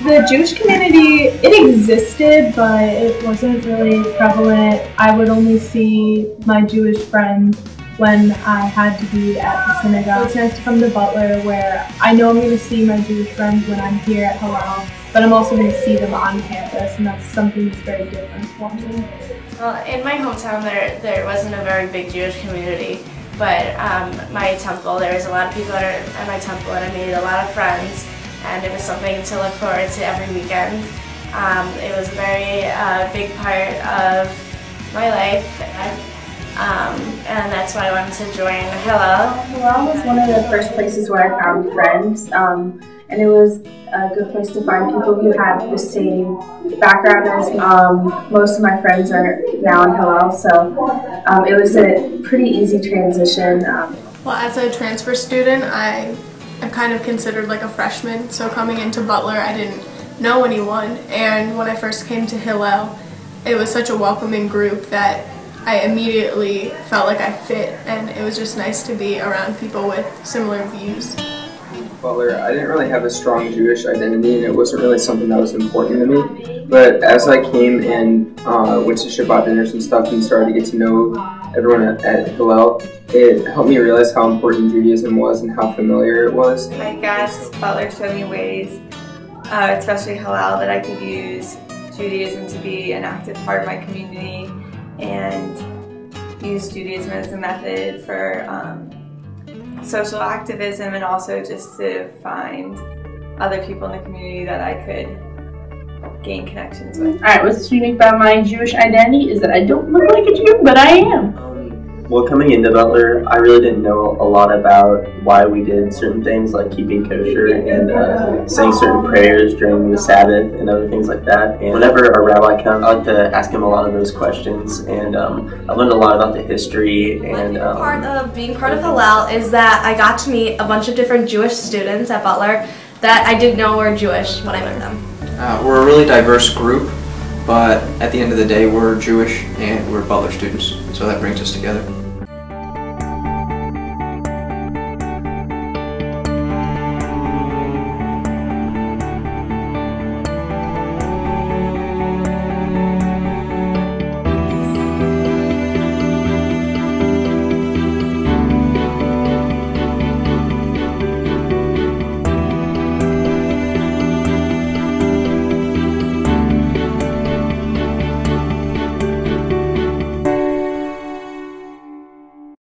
The Jewish community, it existed, but it wasn't really prevalent. I would only see my Jewish friends when I had to be at the synagogue. It's nice to come to Butler where I know I'm going to see my Jewish friends when I'm here at Hillel, but I'm also going to see them on campus, and that's something that's very different for me. Well, in my hometown there wasn't a very big Jewish community, but my temple, there was a lot of people at my temple, and I made a lot of friends, and it was something to look forward to every weekend. It was a very big part of my life, and that's why I wanted to join Hillel. Hillel was one of the first places where I found friends, and it was a good place to find people who had the same background as me. Most of my friends are now in Hillel, so it was a pretty easy transition. Well, as a transfer student, I'm kind of considered like a freshman, so coming into Butler I didn't know anyone, and when I first came to Hillel it was such a welcoming group that I immediately felt like I fit, and it was just nice to be around people with similar views. Butler, I didn't really have a strong Jewish identity, and it wasn't really something that was important to me. But as I came and went to Shabbat dinners and stuff and started to get to know everyone at Hillel, it helped me realize how important Judaism was and how familiar it was. I guess Butler showed me ways, especially Hillel, that I could use Judaism to be an active part of my community and use Judaism as a method for social activism, and also just to find other people in the community that I could gain connections with. Alright, what's unique about my Jewish identity is that I don't look like a Jew, but I am. Well, coming into Butler, I really didn't know a lot about why we did certain things like keeping kosher and saying certain prayers during the Sabbath and other things like that. And whenever a rabbi comes, I like to ask him a lot of those questions, and I learned a lot about the history. And part of being part of Hillel is that I got to meet a bunch of different Jewish students at Butler that I didn't know were Jewish when I met them. We're a really diverse group, but at the end of the day we're Jewish and we're Butler students, so that brings us together.